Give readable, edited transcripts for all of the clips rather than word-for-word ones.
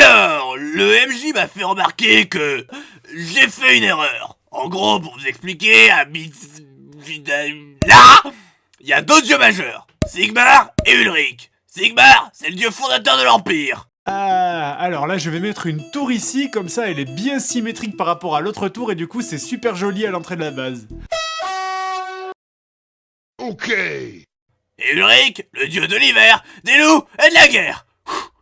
Alors, le MJ m'a fait remarquer que j'ai fait une erreur. En gros, pour vous expliquer, là, il y a deux dieux majeurs, Sigmar et Ulrich. Sigmar, c'est le dieu fondateur de l'Empire. Ah, alors là je vais mettre une tour ici, comme ça elle est bien symétrique par rapport à l'autre tour et du coup c'est super joli à l'entrée de la base. Ok. Et Ulrich, le dieu de l'hiver, des loups et de la guerre.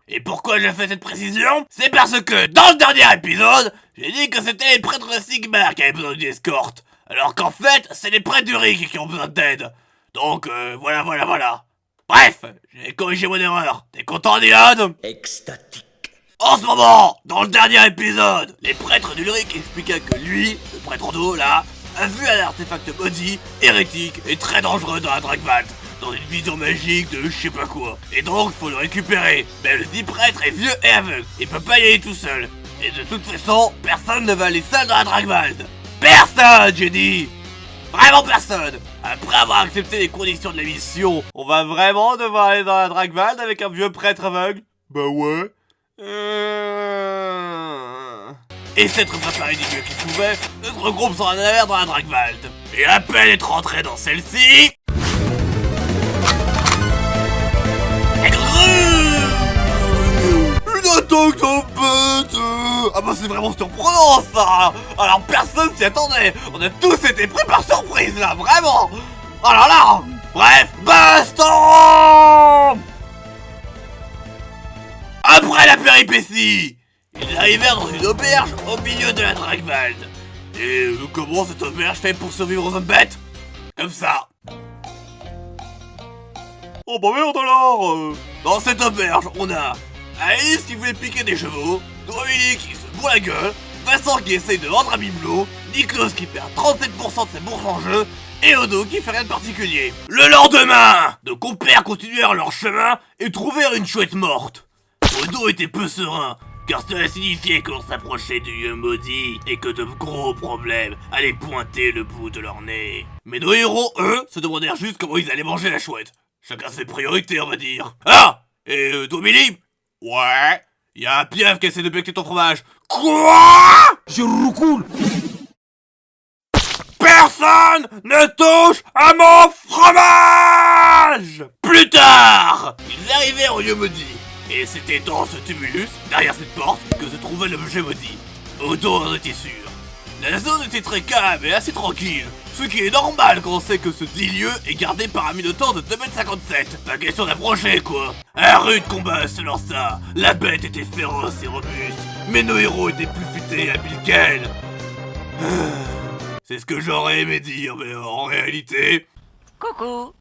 Et pourquoi je fais cette précision? C'est parce que dans le dernier épisode, j'ai dit que c'était les prêtres de Sigmar qui avaient besoin d'une escorte, alors qu'en fait, c'est les prêtres d'Ulrich qui ont besoin d'aide. Donc voilà. Bref, j'ai corrigé mon erreur. T'es content, Dylan? Extatique. En ce moment, dans le dernier épisode, les prêtres d'Ulrich expliquaient que lui, le prêtre d'eau là, a vu un artefact maudit, hérétique et très dangereux dans la Dragvault, dans une vision magique de je sais pas quoi. Et donc, faut le récupérer. Mais le dit prêtre est vieux et aveugle, il peut pas y aller tout seul. Et de toute façon, personne ne va aller seul dans la Dragvault. Personne, j'ai dit. Vraiment personne. Après avoir accepté les conditions de la mission, on va vraiment devoir aller dans la Dragvault avec un vieux prêtre aveugle? Bah ouais. Et s'être préparé du mieux qu'il pouvait, notre groupe s'en allait dans la Dragvault. Et à peine être rentré dans celle-ci... Une attaque tempête. Ah bah c'est vraiment surprenant ça. Alors personne s'y attendait. On a tous été pris par surprise là, vraiment. Oh là là. Bref, baston. Après la péripétie, ils arrivèrent dans une auberge au milieu de la Dragvault. Et comment cette auberge fait pour survivre aux hommes bêtes? Comme ça. Oh bah merde alors. Dans cette auberge, on a Alice qui voulait piquer des chevaux, Dominique qui se boit la gueule, Vincent qui essaye de vendre un bibelot, Nikos qui perd 37% de ses bourses en jeu, et Odo qui fait rien de particulier. Le lendemain, nos compères continuèrent leur chemin et trouvèrent une chouette morte. Odo était peu serein, car cela signifiait qu'on s'approchait du lieu maudit et que de gros problèmes allaient pointer le bout de leur nez. Mais nos héros, eux, se demandèrent juste comment ils allaient manger la chouette. Chacun ses priorités, on va dire. Ah! Et Dominique? Ouais? Y'a un piaf qui essaie de becquer ton fromage. Quoi? Je roucoule. Personne ne touche à mon fromage! Plus tard, ils arrivèrent au lieu maudit. Et c'était dans ce tumulus, derrière cette porte, que se trouvait l'objet maudit. Odo en était sûr. La zone était très calme et assez tranquille, ce qui est normal quand on sait que ce dit lieu est gardé par un minotaure de 2,57 m. Pas question d'approcher quoi. Un rude combat se lança, la bête était féroce et robuste, mais nos héros étaient plus futés et habiles qu'elle. C'est ce que j'aurais aimé dire, mais en réalité... Coucou.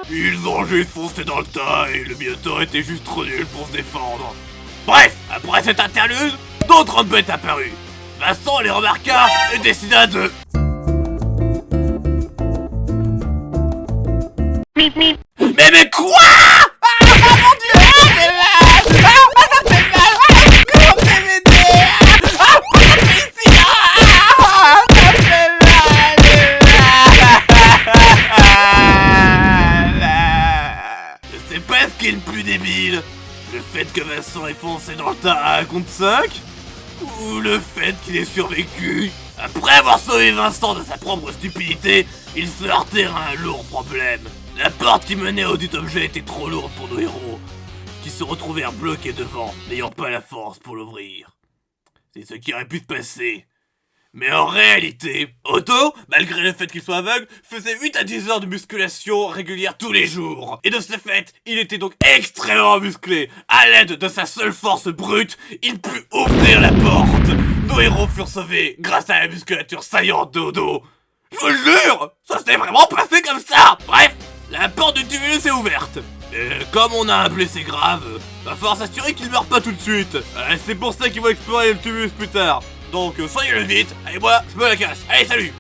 Ils ont juste foncé dans le tas et le minotaure était juste trop nul pour se défendre. Bref, après cet interlude, d'autres bêtes apparurent. Vincent les remarqua et décida de... Mais quoi? Ah mon dieu! Ça fait mal! Ça fait mal! Comment t'es m'aider? Ah! Ça fait ici! Ah! Ça fait mal! Je sais pas ce qui est le plus débile. Le fait que Vincent ait foncé dans le tas à 1 contre 5? Ou le fait qu'il ait survécu? Après avoir sauvé Vincent de sa propre stupidité, ils se heurtèrent à un lourd problème. La porte qui menait au dit objet était trop lourde pour nos héros, qui se retrouvèrent bloqués devant, n'ayant pas la force pour l'ouvrir. C'est ce qui aurait pu se passer. Mais en réalité, Otto, malgré le fait qu'il soit aveugle, faisait 8 à 10 heures de musculation régulière tous les jours. Et de ce fait, il était donc extrêmement musclé. À l'aide de sa seule force brute, il put ouvrir la porte. Nos héros furent sauvés grâce à la musculature saillante d'Odo. Je vous le jure, ça s'est vraiment passé comme ça. Bref, la porte du tumulus est ouverte. Et comme on a un blessé grave, va falloir s'assurer qu'il meurt pas tout de suite. C'est pour ça qu'ils vont explorer le tumulus plus tard. Donc soignez-le vite, allez moi je me la casse, allez salut!